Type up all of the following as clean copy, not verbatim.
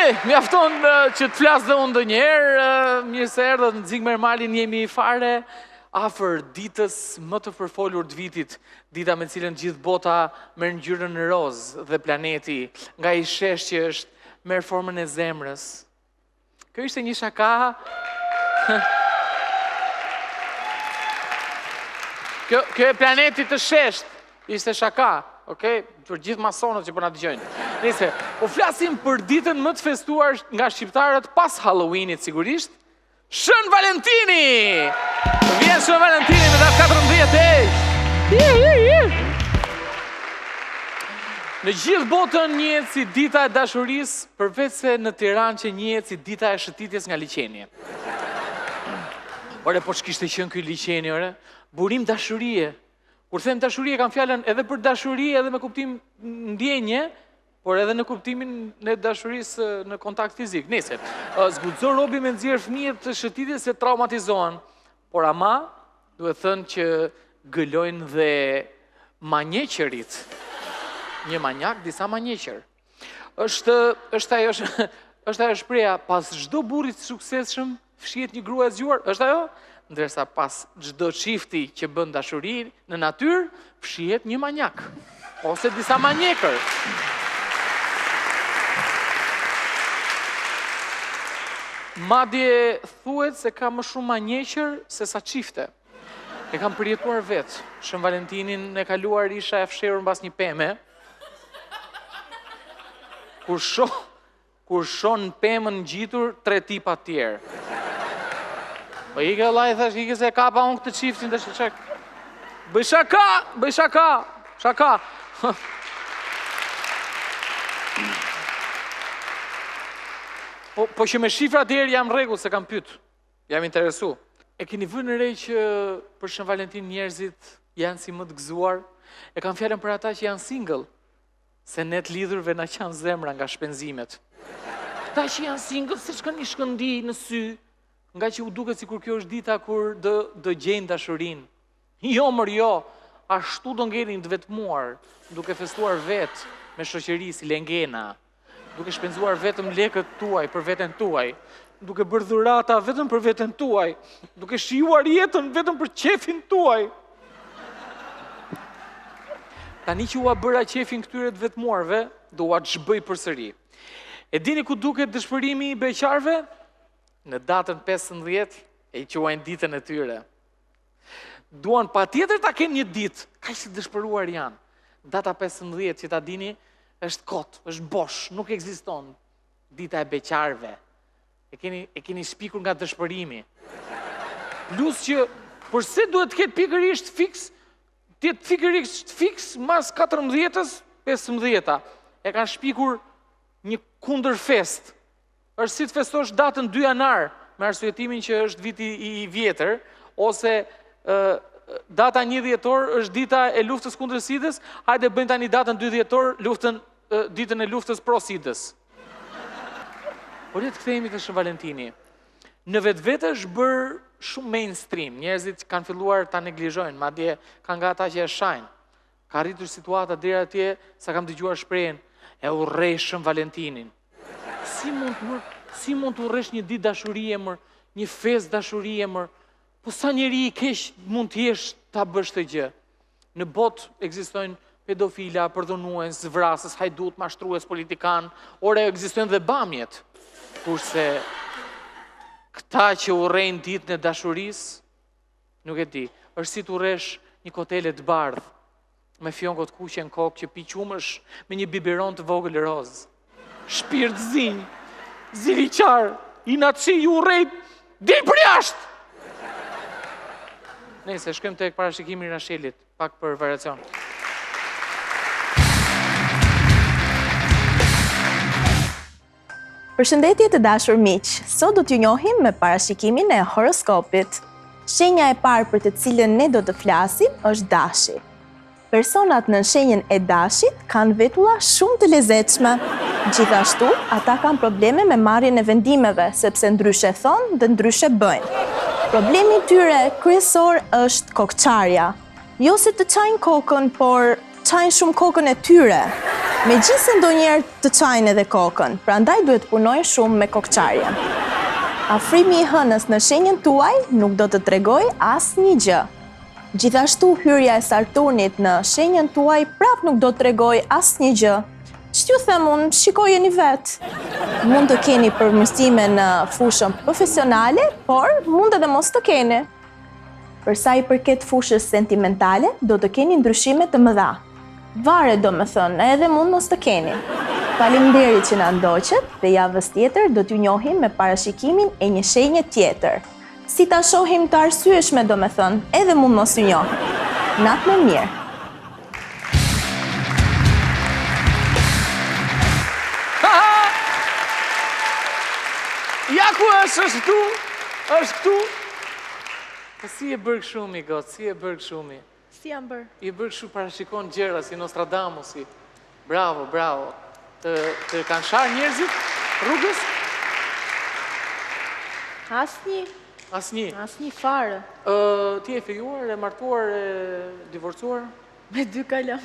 Okej, mjafton që të flas dhe unë ndonjëherë, mirë se erdhët në Zigmer Malin, jemi fare afër ditës më të përfolur të vitit, dita me cilën gjithë bota merr ngjyrën roz dhe planeti nga i shesh që është merr formën e zemrës. Kjo ishte një shaka. Kjo e planeti të shesht, ishte shaka. Okej, për gjithë masonët që po na dëgjojnë. Nëse, po flasim për ditën më të festuar nga shqiptarët pas Halloweenit sigurisht, Shën Valentini! Vjen Shën Valentini me datë 14 Në gjithë botën njihet si dita e dashurisë, përveç se në Tiranë që njihet si dita e shëtitjes nga liçeni. Ore, po ç'kishte qenë ky liçeni, ore? Burim dashurie. Kur them dashurie, kam fjalën edhe për dashuri, edhe me kuptim ndjenje, por edhe në kuptimin në dashurisë në kontakt fizik. Nëse, zguxon robi me nxjerr fëmijët të shëtitjes se traumatizohen, por ama duhet thënë që gëlojnë dhe manjeqërit. Një manjak, disa manjeqër. Është ajo shpreha, pas çdo burrit të suksesshëm fshihet një grua e zgjuar, është ajo? Ndërsa pas çdo çifti që bën dashuri në natyrë, fshihet një manjak, ose disa manjekër. Madje thuhet se ka më shumë manjeqër se sa çifte. E kam përjetuar vetë. Shën Valentinin e kaluar isha e fshehur mbas një peme. Kur shon pemën ngjitur, 3 tipa të tjerë. Po ike laj, thash, ike se kapa unë këtë qiftin dhe shqek. Bëj shaka. Po që me shifra dherë jam rregull se kam pyet, jam interesu. E keni vënë re që për Shën Valentin njerëzit janë si më të gëzuar? E kam fjalën për ata që janë single, se ne të lidhurve na qanë zemra nga shpenzimet. Ata që janë single, se shkën një shkëndi në sy, nga që u duket sikur kjo është dita kur do gjejnë dashurinë. Jo, jo, ashtu do ngelin të vetmuar, duke festuar vetë me shoqëri si lengena, duke shpenzuar vetëm lekët tuaj për veten tuaj, duke bërë dhurata vetëm për veten tuaj, duke shijuar jetën vetëm për qefin tuaj. Tani që ua bëra qefin këtyre të vetmuarve, do ua të zhbëj përsëri. E dini ku duket dëshpërimi i beqarve? Në datën 15 e quajnë ditën e tyre. Duan patjetër ta kenë një ditë, kaq të dëshpëruar janë. Data 15 që ta dini është kot, është bosh, nuk ekziston. Dita e beqarve. E keni shpikur nga dëshpërimi. Plus që përse duhet të ketë pikërisht fiks, të jetë pikërisht fiks mas 14-s, 15-ta. E kanë shpikur një kundërfest. Është si të festosh datën 2 janar, me arsyetimin që është viti i vjetër, ose data 1 dhjetor është dita e luftës kundër sidës, hajde bëjmë tani datën 2 dhjetor, ditën e luftës pro sidës. Por le të kthehemi te Shën Valentini. Në vetvete është bërë shumë mainstream, njerëzit kanë filluar ta neglizhojnë, madje kanë nga ata që e shajnë. Ka rritur situata deri atje sa kam dëgjuar shprehjen e urrej Shën Valentinin. Si mund të urresh një ditë dashurie, një fest dashurie, po sa njeri i keq mund të jesh ta bësh të gjë. Në botë ekzistojnë pedofila, përdhunues, vrasës, hajdut, mashtrues, politikan, ore ekzistojnë dhe bamjet. Kurse këta që urrejnë ditën e dashurisë, nuk e di, është si të urresh një kotele të bardhë, me fjongot kuqe në kokë që pi qumësh me një biberon të vogël roz. Shpirt zinj, ziliqar, inatçi ju urrejt, dil për jashtë! Nëse, shkojmë tek parashikimi i Rashelit, pak për variacion. Përshëndetje të dashur miq, sot do t'ju njohim me parashikimin e horoskopit. Shenja e parë për të cilën ne do të flasim është dashi. Personat në shenjën e dashit kanë vetulla shumë të lezetshme. Gjithashtu, ata kanë probleme me marrjen e vendimeve, sepse ndryshe thonë dhe ndryshe bëjnë. Problemi i tyre kryesor është kokçarja. Jo se të çajnë kokën, por çajnë shumë kokën e tyre. Megjithëse ndonjëherë të çajnë edhe kokën, prandaj duhet punojnë shumë me kokçarjen. Afrimi i hënës në shenjën tuaj nuk do të tregoj asnjë gjë. Gjithashtu hyrja e Saturnit në shenjën tuaj prap nuk do të tregoj asnjë gjë. Ç'ju them unë, shikojeni vetë. Mund të keni përmirësime në fushën profesionale, por mund edhe mos të keni. Për sa i përket fushës sentimentale, do të keni ndryshime të mëdha. Varet domethënë, edhe mund mos të keni. Faleminderit që na ndoqët dhe javës tjetër do t'ju njohim me parashikimin e një shenje tjetër. Si ta shohim të arsyeshme domethënë, edhe mund mos t'ju njohim. Natë më mirë. Ja ku është këtu? Është këtu? Si e bërë këshumi, gotë, si e bërë këshumi? Si jam bërë? I bërë këshu parashikon gjëra si Nostradamusi. Bravo, bravo. Të kanë sharë njerëzit rrugës? Asnjë. Asnjë Fare. Ti e fejuar, e martuar, e divorcuar? Me 2 kalam.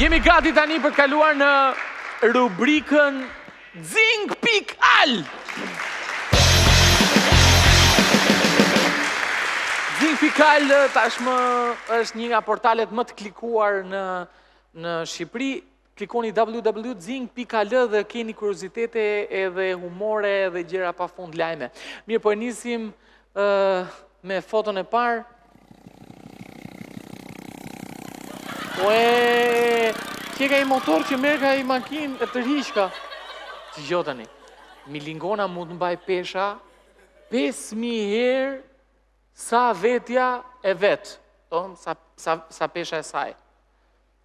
Jemi gati tani për kaluar në rubrikën Zing.al. Zing.al tashmë është një nga portalet më të klikuar në Shqipëri. Klikoni www.zing.al dhe keni kuriozitete edhe humore dhe gjëra pa fund lajme. Mirë, po e nisim me foton e parë. Kje ka i motor që merë ka i makinë e të rishka. Që gjotani, Milingona mund të mbaj pesha 5.000 herë sa vetja e vetë, sa pesha e saj.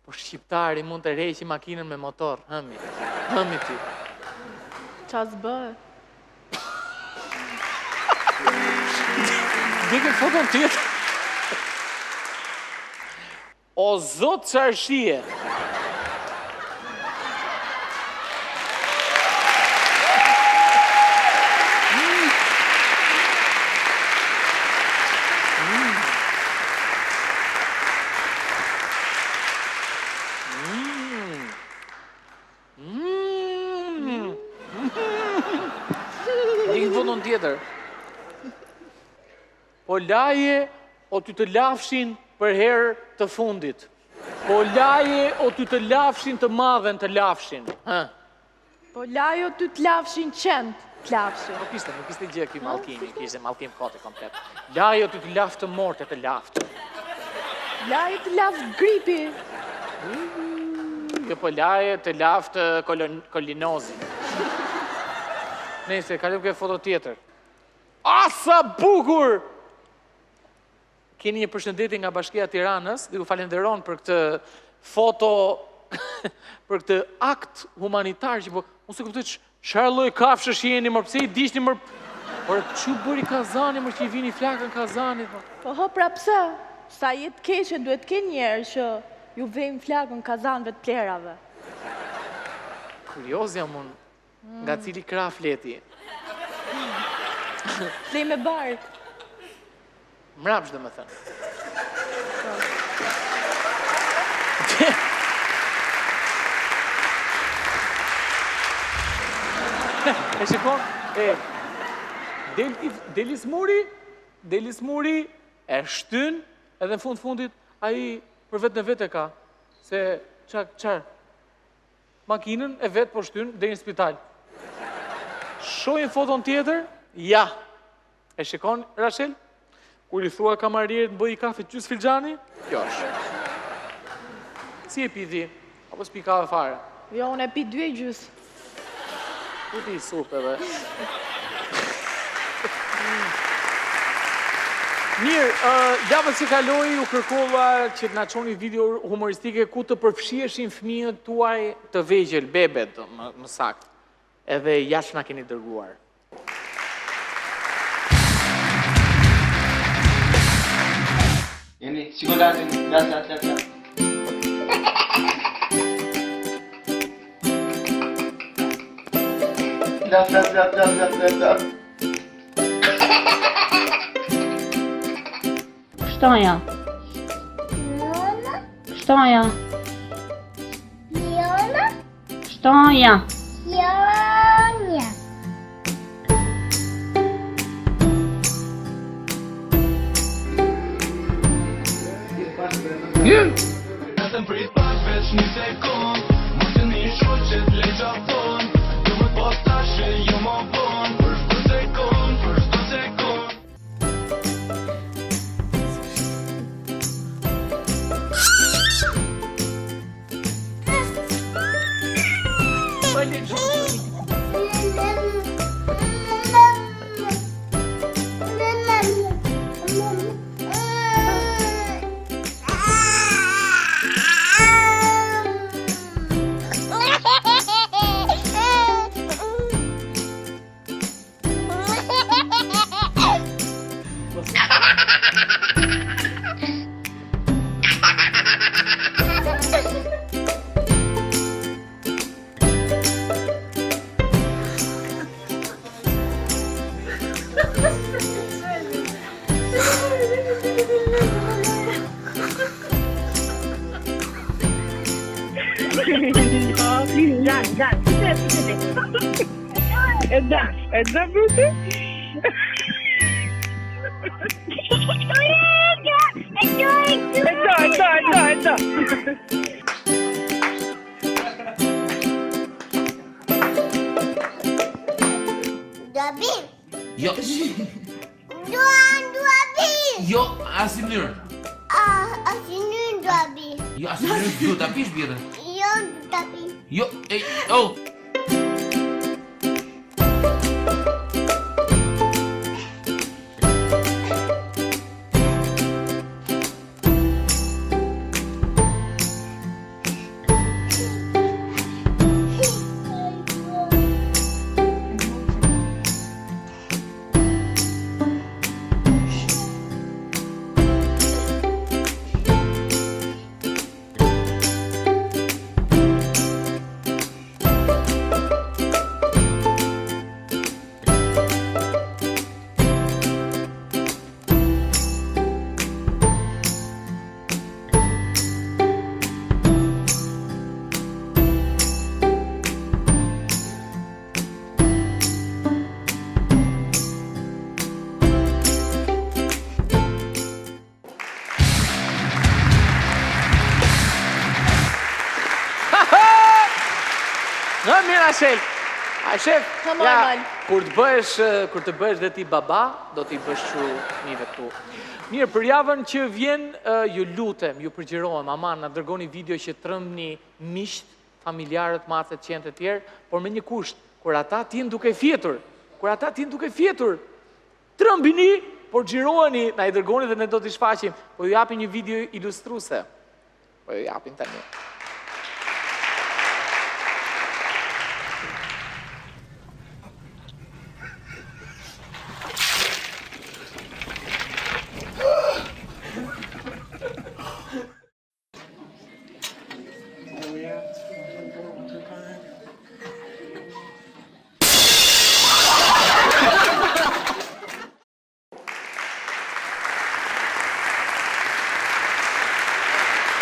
Po shqiptari mund të rejqi makinën me motor, hëmi ti. Qa s'bë? Dike foton tjetë. O zotë qarëshie. Tjetër. Po laje o ty të lafshin për herë të fundit. Po laje o ty të lafshin të madhen të lafshin. Po laje o ty të lafshin qend të lafshin. Nuk ishte gjë këj mallkimi, kishte mallkim kote komplet. Laje o ty të laftë të morte të laftë. Laje të laftë gripi. Jo, po laje të laftë kolinozi. Nëse, kalim këtë foto tjetër. Asa bukur! Keni një përshëndetje nga Bashkia e Tiranës dhe ju falenderon për këtë foto, për këtë akt humanitar që po, unë se kuptoj çfarë lloj kafshësh jeni, më pse i dishni më. Por çu bëri Kazani, më që i vini flakën Kazanit. Po pra pse? Sa jetë keqe duhet ke njerë që ju vejmë flakën Kazanëve të plerave. Kurioz jam unë. Nga cili krah fleti? Flej me bark. Mrapsh dhe më thënë. E shikon, Delis Muri e shtyn edhe në fundit a i për vetë në vetë e ka. Se qarë? Makinën e vetë po shtyn dhe në spital. Shojnë foton tjetër? Ja. E shikon, Rachel? Kur i thua kamaririt në bëj i kafe qys filxani? Kjo është. Si e pi ti? Apo s'pi kafe fare? Jo, unë e pi 2,5. Ku ti i sup edhe? Mirë, javën si kaloi u kërkova që të na çoni video humoristike ku të përfshieshin fëmijët tuaj të vegjël, bebet, më saktë. Edhe jashtë na keni dërguar. Jeni siguratin, lasat. Laf. Shtoja. Shtoja. Jonja. Vetëm prit pak veç një sekund. Mos të një shoqet le gjafton. Do më pas tash e jo më bon. Për shto sekund, për shto sekund. E da bëti? E da. Dobi. Jo, Dobi. jo, as i mënyrë. Asinin dobi. Jo, as i mënyrë, jo, ta pish bjerën. Jo dobi. Jo, oh. Në mirë Ashel. Ashel, normal. kur të bëhesh dhe ti baba, do t'i bësh kështu fëmijëve këtu. Mirë, për javën që vjen, ju lutem, ju përgjirohem, aman, na dërgoni video që trëmbni miqt, familjarët, macet, qenë të tjerë, por me një kusht, kur ata t'jen duke fjetur, trëmbini, por xhiroheni, na i dërgoni dhe ne do t'i shfaqim, po ju japim një video ilustruese. Po ju japim tani.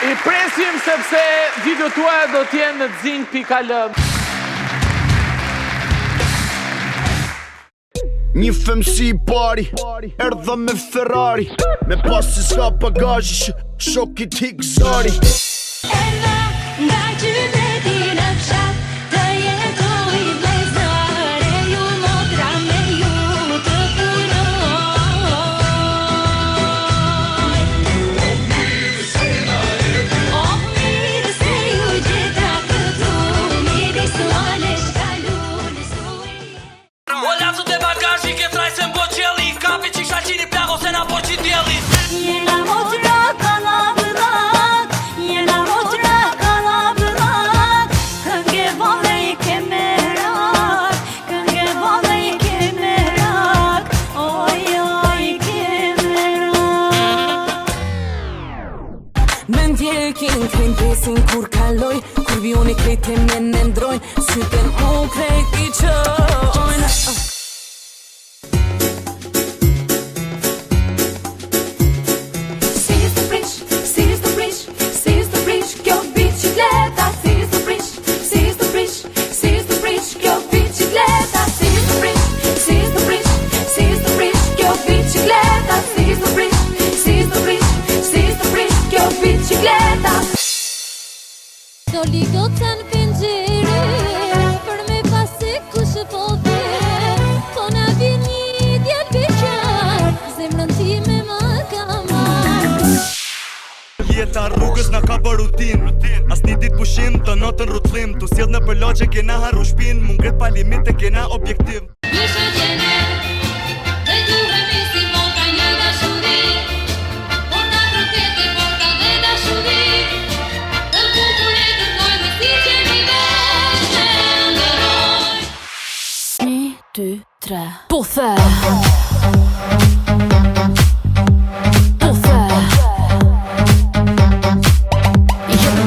I presim sepse video tuaja do t'jenë në zing.al. Një femsi i pari, erdha me Ferrari, me pas se s'ka bagazhi, shokit i gëzari. Erdha nga qyteti në fshat, të jetoj vlezare, ju motra me ju të punoj. O mirë se ju gjeta këtu, midis tuane shkallun suj. Ola të bagazhi ke trajse mbo qeli. Kapi që shaqini plako se na por që djeli. Jena motra kanadënak, jena motra Doli goca në penxhere për me pasi kush po vjen. Po na vjen një djalë beqar, zemrën time më ka marrë. Jeta rrugës na ka bërë rutin. As një dit pushim, të notën rrotullim. Tu sjell në përlogje kena harru shpin. Munget pa limite kena objektiv. Bishë gjene, dhe duhemi si boka një dashuri. Porta trokete, porta dhe dashuri. Të bukur e kërkojmë si qeni vesh e ndëroj. 1, 2, 3 Puthe Puthe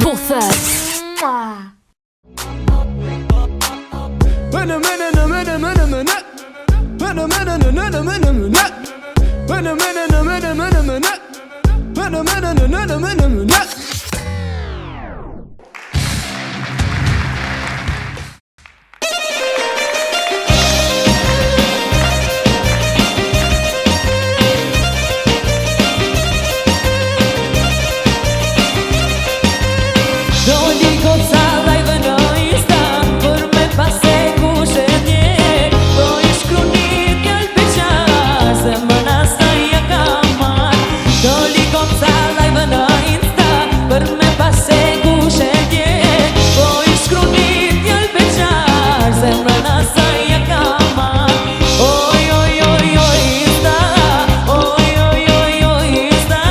Puthe Doli goca live në Insta për me pase kush e ndjek. Po I shkru një djalë beqar, zemrën asaj ja ka marrë. Doli goca live në Insta për me pase kush e ndjek. Po I shkru një djalë beqar, zemrën asaj ja ka marrë. Oj, oj, oj, oj, Insta, oj, oj, oj, oj, Insta,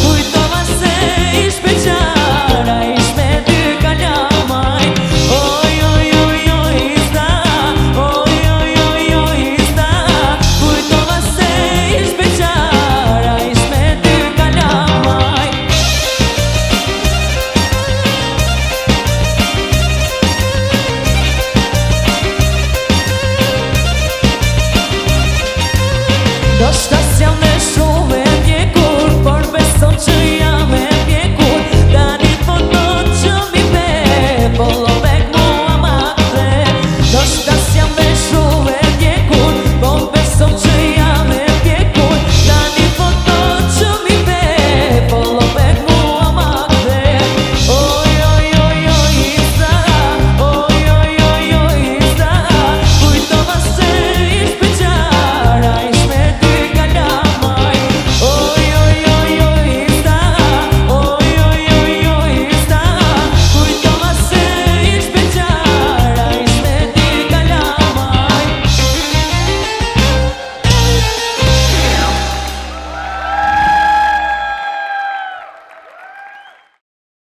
kujtova se ish beqar, a ish me dy kalamaj. Oj, oj, oj, oj, Insta, oj, oj, oj, oj, Insta, kujtova se ish beqar, a ish me dy kalamaj. Do shta s'jam